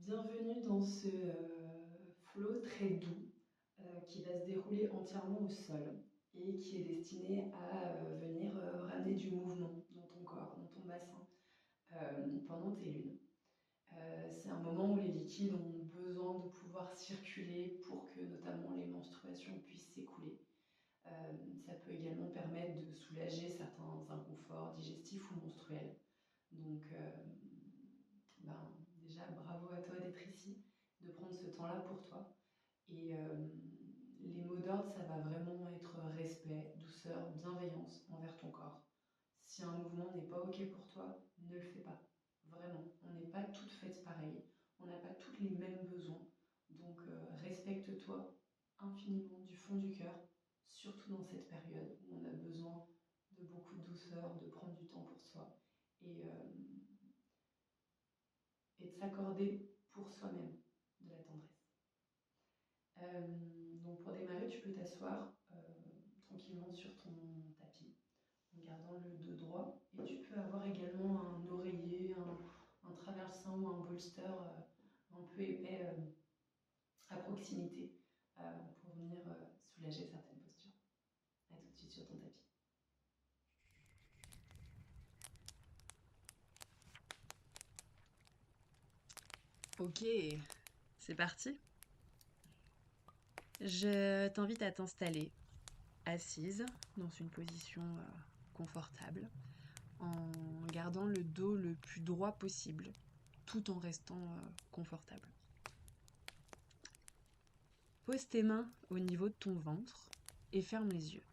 Bienvenue dans ce flow très doux qui va se dérouler entièrement au sol et qui est destiné à venir ramener du mouvement dans ton corps, dans ton bassin pendant tes lunes. C'est un moment où les liquides ont besoin de pouvoir circuler pour que notamment les menstruations puissent s'écouler. Ça peut également permettre de soulager certains inconforts digestifs ou menstruels. Donc, déjà, bravo à toi d'être ici, de prendre ce temps-là pour toi. Et les mots d'ordre, ça va vraiment être respect, douceur, bienveillance envers ton corps. Si un mouvement n'est pas OK pour toi, ne le fais pas. Vraiment, on n'est pas toutes faites pareilles, on n'a pas toutes les mêmes besoins. Donc respecte-toi infiniment du fond du cœur, surtout dans cette période où on a besoin de beaucoup de douceur, de prendre du temps pour soi et de s'accorder pour soi-même de la tendresse. Donc pour démarrer, tu peux t'asseoir tranquillement sur ton tapis en gardant le dos droit et tu peux avoir également un oreiller, un traversin ou un bolster un peu épais à proximité pour venir soulager certaines postures. A tout de suite sur ton tapis. Ok, c'est parti. Je t'invite à t'installer assise dans une position confortable en gardant le dos le plus droit possible tout en restant confortable. Pose tes mains au niveau de ton ventre et ferme les yeux.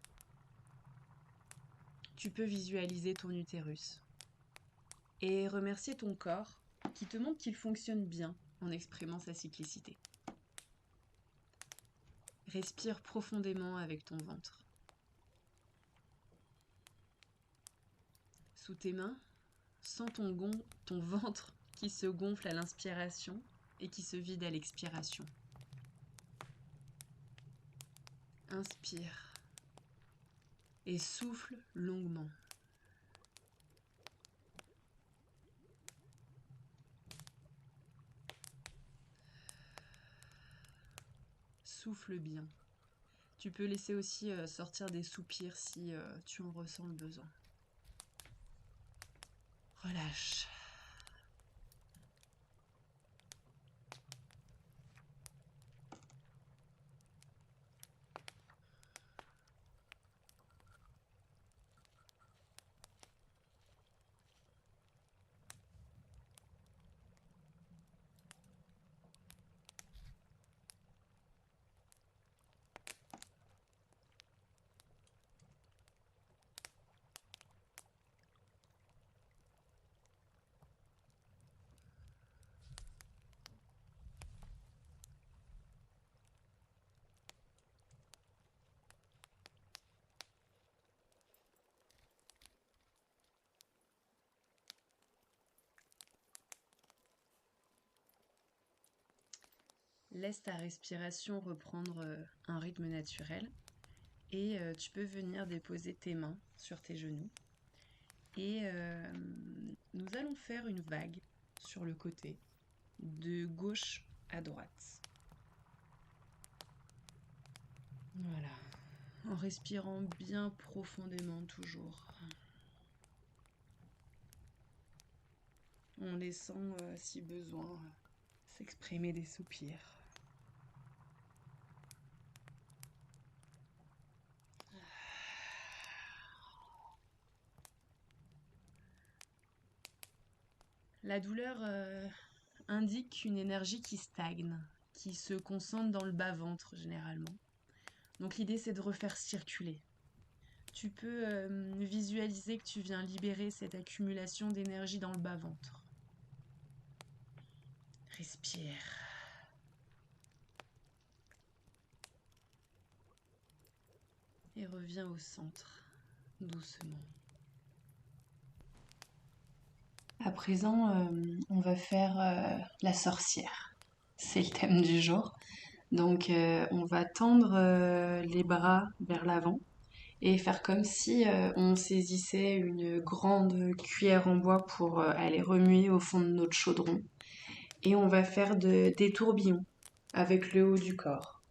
Tu peux visualiser ton utérus et remercier ton corps qui te montre qu'il fonctionne bien en exprimant sa cyclicité. Respire profondément avec ton ventre. Sous tes mains, sens ton ventre qui se gonfle à l'inspiration et qui se vide à l'expiration. Inspire et souffle longuement. Souffle bien. Tu peux laisser aussi sortir des soupirs si tu en ressens le besoin. Relâche. Laisse ta respiration reprendre un rythme naturel et tu peux venir déposer tes mains sur tes genoux. Et nous allons faire une vague sur le côté, de gauche à droite. Voilà, en respirant bien profondément toujours. En laissant, si besoin, s'exprimer des soupirs. La douleur indique une énergie qui stagne, qui se concentre dans le bas-ventre généralement. Donc l'idée c'est de refaire circuler. Tu peux visualiser que tu viens libérer cette accumulation d'énergie dans le bas-ventre. Respire. Et reviens au centre, doucement. À présent, on va faire la sorcière. C'est le thème du jour. Donc, on va tendre les bras vers l'avant et faire comme si on saisissait une grande cuillère en bois pour aller remuer au fond de notre chaudron. et on va faire des tourbillons avec le haut du corps.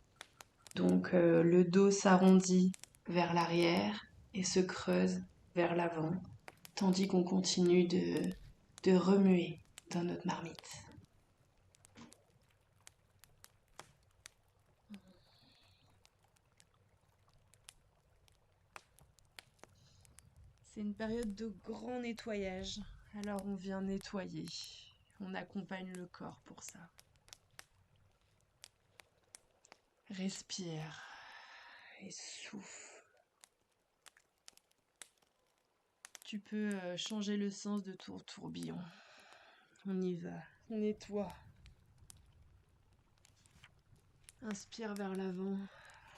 Donc le dos s'arrondit vers l'arrière et se creuse vers l'avant, tandis qu'on continue de remuer dans notre marmite. C'est une période de grand nettoyage, alors on vient nettoyer. On accompagne le corps pour ça. Respire et souffle. Tu peux changer le sens de ton tourbillon. On y va. Nettoie. Inspire vers l'avant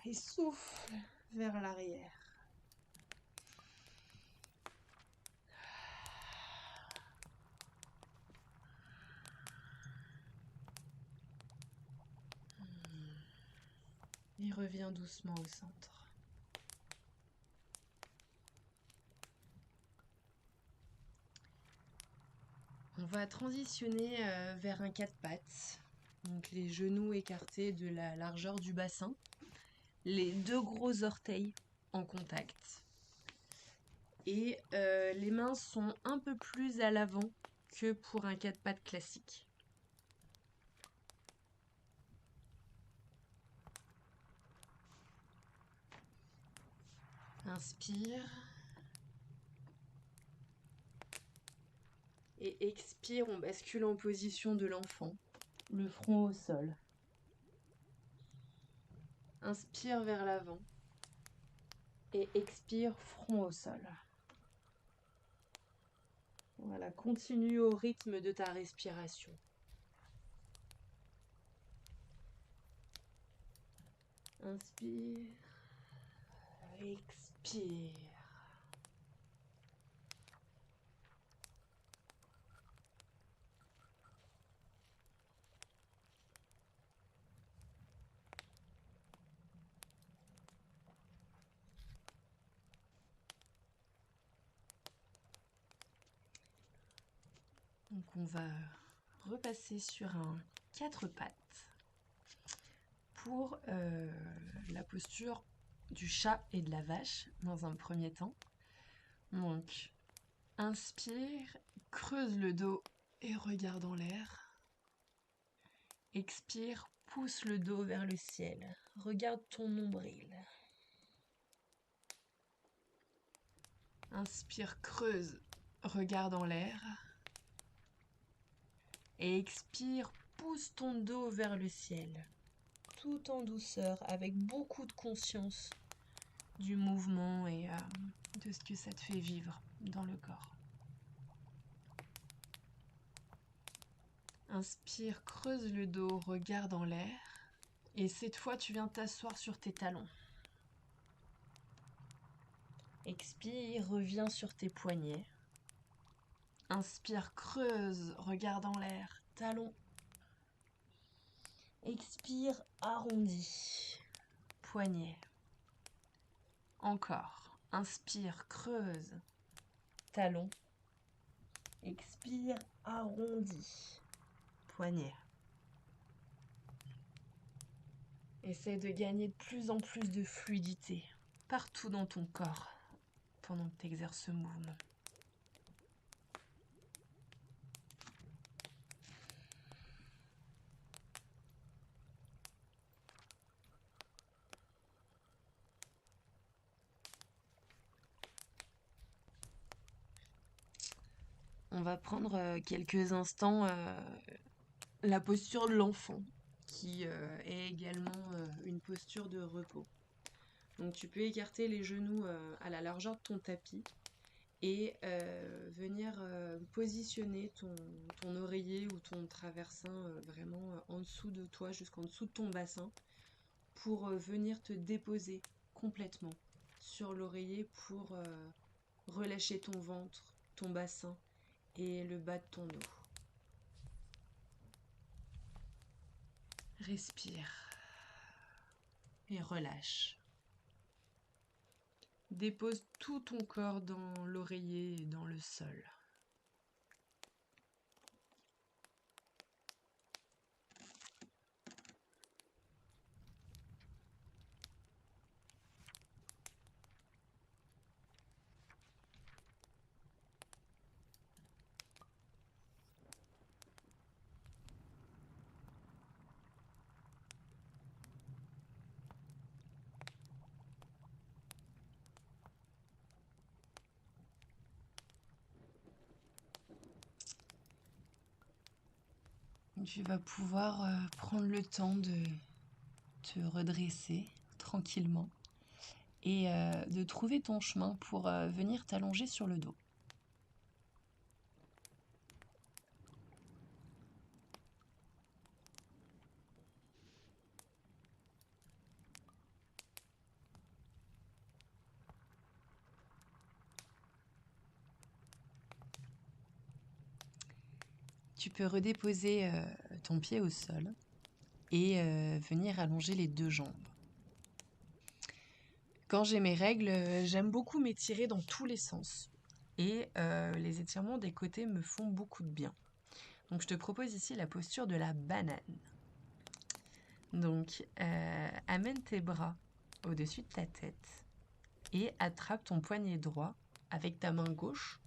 et souffle vers l'arrière. Et reviens doucement au centre. On va transitionner vers un quatre pattes. Donc les genoux écartés de la largeur du bassin. Les deux gros orteils en contact. Et les mains sont un peu plus à l'avant que pour un quatre pattes classique. Inspire. Et expire, on bascule en position de l'enfant, le front au sol. Inspire vers l'avant. Et expire, front au sol. Voilà, continue au rythme de ta respiration. Inspire. Expire. Donc on va repasser sur un quatre pattes pour la posture du chat et de la vache dans un premier temps. Donc inspire, creuse le dos et regarde en l'air. Expire, pousse le dos vers le ciel. Regarde ton nombril. Inspire, creuse, regarde en l'air. Et expire, pousse ton dos vers le ciel. Tout en douceur, avec beaucoup de conscience du mouvement et de ce que ça te fait vivre dans le corps. Inspire, creuse le dos, regarde en l'air. Et cette fois, tu viens t'asseoir sur tes talons. Expire, reviens sur tes poignets. Inspire, creuse, regarde en l'air, talons. Expire, arrondi, poignets. Encore. Inspire, creuse, talons. Expire, arrondi, poignets. Essaie de gagner de plus en plus de fluidité partout dans ton corps pendant que tu exerces ce mouvement. On va prendre quelques instants la posture de l'enfant, qui est également une posture de repos. Donc tu peux écarter les genoux à la largeur de ton tapis et venir positionner ton oreiller ou ton traversin vraiment en dessous de toi, jusqu'en dessous de ton bassin, pour venir te déposer complètement sur l'oreiller pour relâcher ton ventre, ton bassin et le bas de ton dos. Respire et relâche. Dépose tout ton corps dans l'oreiller et dans le sol. Tu vas pouvoir prendre le temps de te redresser tranquillement et de trouver ton chemin pour venir t'allonger sur le dos. Tu peux redéposer ton pied au sol et venir allonger les deux jambes. Quand j'ai mes règles, j'aime beaucoup m'étirer dans tous les sens. Et les étirements des côtés me font beaucoup de bien. Donc je te propose ici la posture de la banane. Donc amène tes bras au-dessus de ta tête et attrape ton poignet droit avec ta main gauche.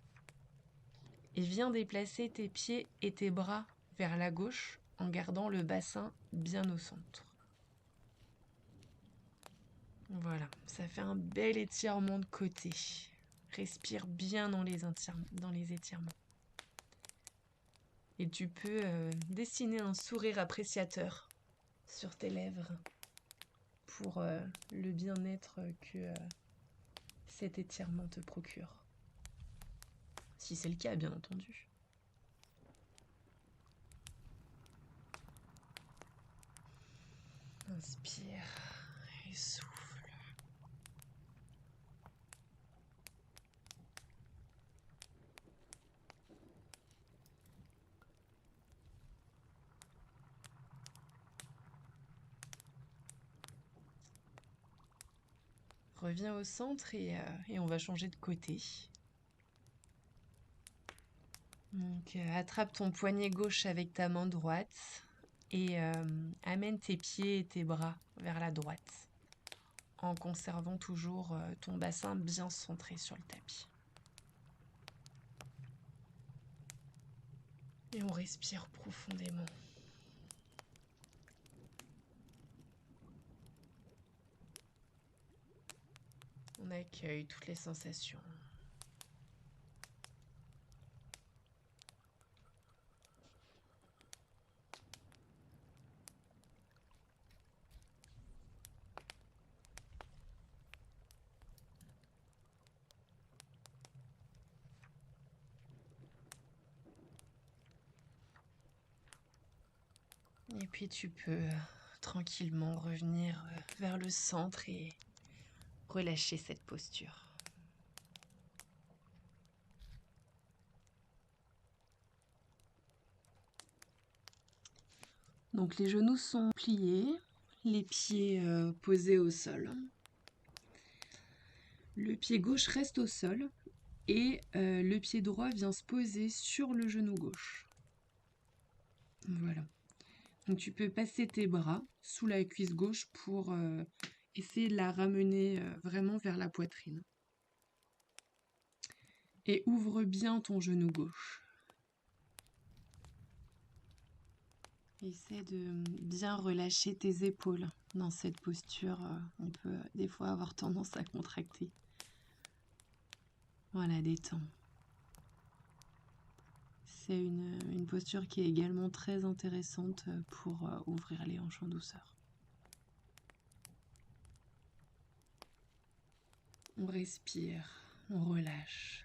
Et viens déplacer tes pieds et tes bras vers la gauche en gardant le bassin bien au centre. Voilà, ça fait un bel étirement de côté. Respire bien dans les étirements. Et tu peux dessiner un sourire appréciateur sur tes lèvres pour le bien-être que cet étirement te procure. Si c'est le cas, bien entendu. Inspire et souffle. Reviens au centre et on va changer de côté. Donc, attrape ton poignet gauche avec ta main droite et amène tes pieds et tes bras vers la droite en conservant toujours ton bassin bien centré sur le tapis. Et on respire profondément. On accueille toutes les sensations. Et puis tu peux tranquillement revenir vers le centre et relâcher cette posture. Donc les genoux sont pliés, les pieds posés au sol. Le pied gauche reste au sol et le pied droit vient se poser sur le genou gauche. Voilà. Donc tu peux passer tes bras sous la cuisse gauche pour essayer de la ramener vraiment vers la poitrine. Et ouvre bien ton genou gauche. Essaie de bien relâcher tes épaules dans cette posture. On peut des fois avoir tendance à contracter. Voilà, détends. C'est une posture qui est également très intéressante pour ouvrir les hanches en douceur. On respire, on relâche.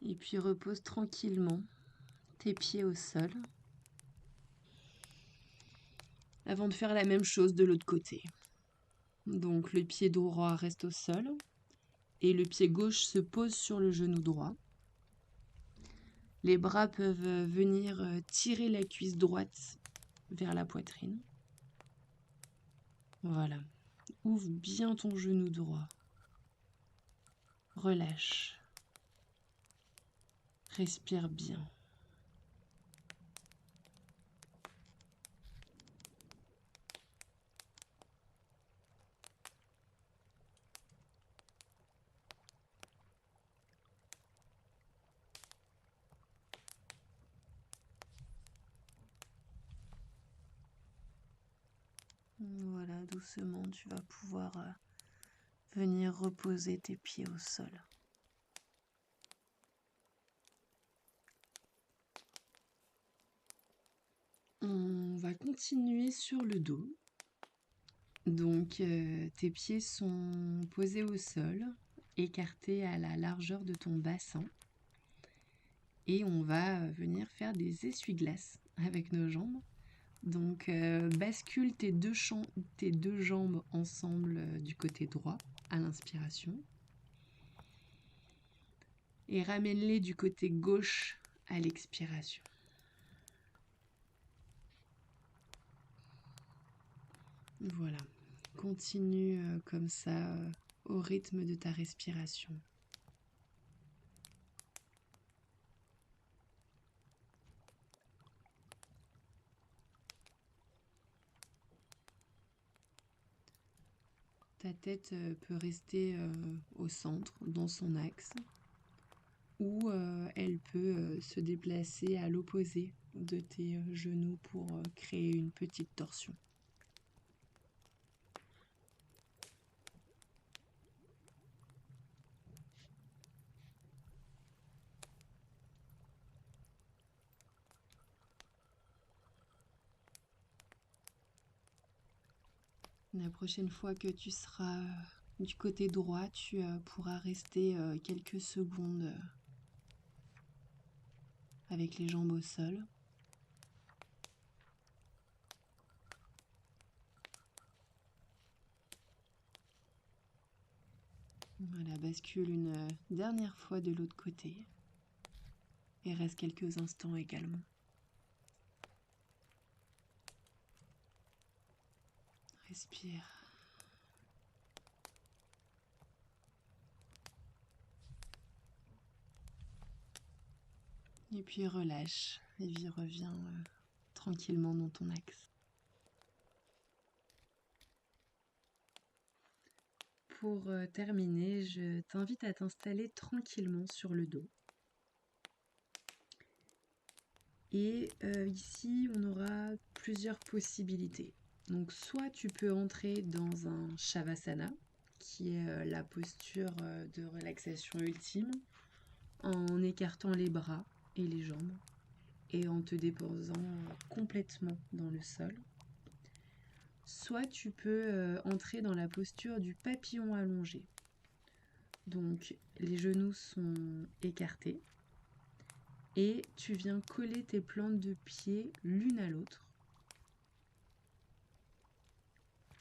Et puis repose tranquillement tes pieds au sol. Avant de faire la même chose de l'autre côté. Donc le pied droit reste au sol et le pied gauche se pose sur le genou droit. Les bras peuvent venir tirer la cuisse droite vers la poitrine. Voilà. Ouvre bien ton genou droit. Relâche. Respire bien. Voilà, doucement, tu vas pouvoir venir reposer tes pieds au sol. On va continuer sur le dos. Donc, tes pieds sont posés au sol, écartés à la largeur de ton bassin. Et on va venir faire des essuie-glaces avec nos jambes. Donc, bascule tes deux jambes ensemble du côté droit à l'inspiration. Et ramène-les du côté gauche à l'expiration. Voilà. Continue comme ça au rythme de ta respiration. Ta tête peut rester au centre, dans son axe, ou elle peut se déplacer à l'opposé de tes genoux pour créer une petite torsion. La prochaine fois que tu seras du côté droit, tu pourras rester quelques secondes avec les jambes au sol. Voilà, bascule une dernière fois de l'autre côté et reste quelques instants également. Respire. Et puis relâche et reviens tranquillement dans ton axe. Pour terminer, je t'invite à t'installer tranquillement sur le dos. Et ici, on aura plusieurs possibilités. Donc, soit tu peux entrer dans un Shavasana, qui est la posture de relaxation ultime, en écartant les bras et les jambes et en te déposant complètement dans le sol. Soit tu peux entrer dans la posture du papillon allongé. Donc les genoux sont écartés et tu viens coller tes plantes de pied l'une à l'autre.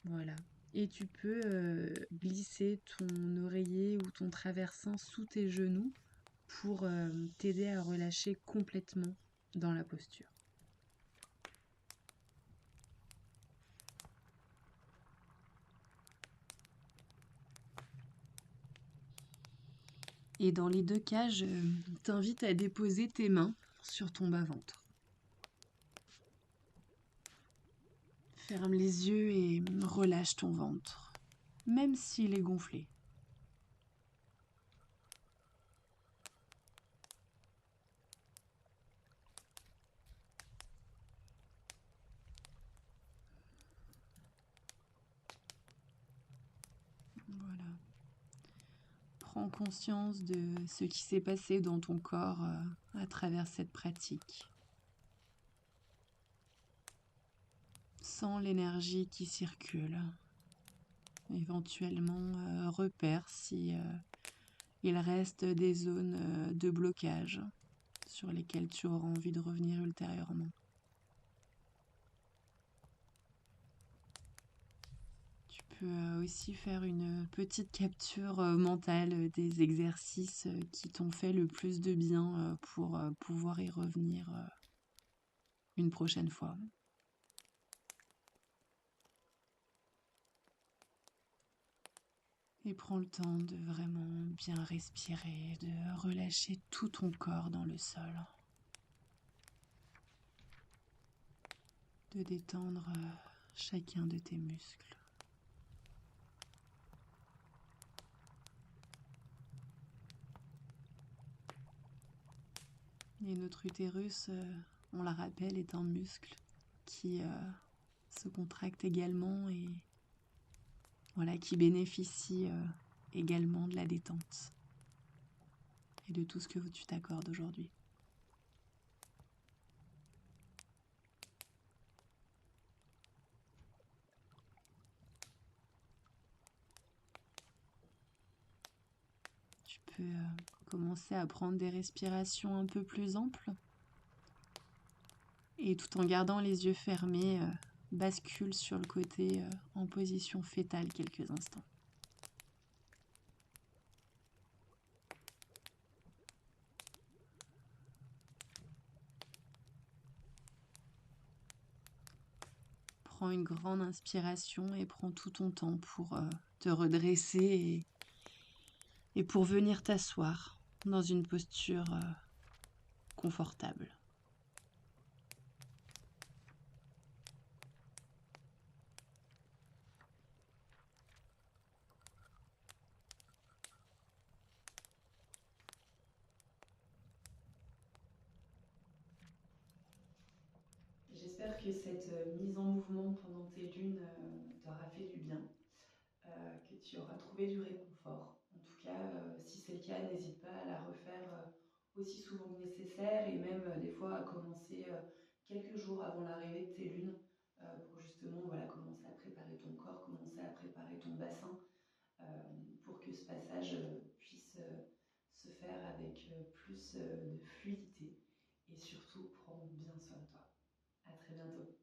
Voilà. Et tu peux glisser ton oreiller ou ton traversin sous tes genoux pour t'aider à relâcher complètement dans la posture. Et dans les deux cas, je t'invite à déposer tes mains sur ton bas-ventre. Ferme les yeux et relâche ton ventre, même s'il est gonflé. Voilà. Prends conscience de ce qui s'est passé dans ton corps à travers cette pratique. Sens l'énergie qui circule. Éventuellement, repère si il reste des zones de blocage sur lesquelles tu auras envie de revenir ultérieurement. Tu peux aussi faire une petite capture mentale des exercices qui t'ont fait le plus de bien pour pouvoir y revenir une prochaine fois. Et prends le temps de vraiment bien respirer, de relâcher tout ton corps dans le sol, de détendre chacun de tes muscles. Et notre utérus, on la rappelle, est un muscle qui se contracte également et voilà, qui bénéficie également de la détente et de tout ce que tu t'accordes aujourd'hui. Tu peux commencer à prendre des respirations un peu plus amples et tout en gardant les yeux fermés, bascule sur le côté en position fétale quelques instants. Prends une grande inspiration et prends tout ton temps pour te redresser et pour venir t'asseoir dans une posture confortable. J'espère que cette mise en mouvement pendant tes lunes t'aura fait du bien, que tu auras trouvé du réconfort. En tout cas, si c'est le cas, n'hésite pas à la refaire aussi souvent que nécessaire et même des fois à commencer quelques jours avant l'arrivée de tes lunes pour justement voilà, commencer à préparer ton corps, commencer à préparer ton bassin euh, pour que ce passage puisse se faire avec plus de fluidité et surtout prends bien soin de toi. À très bientôt.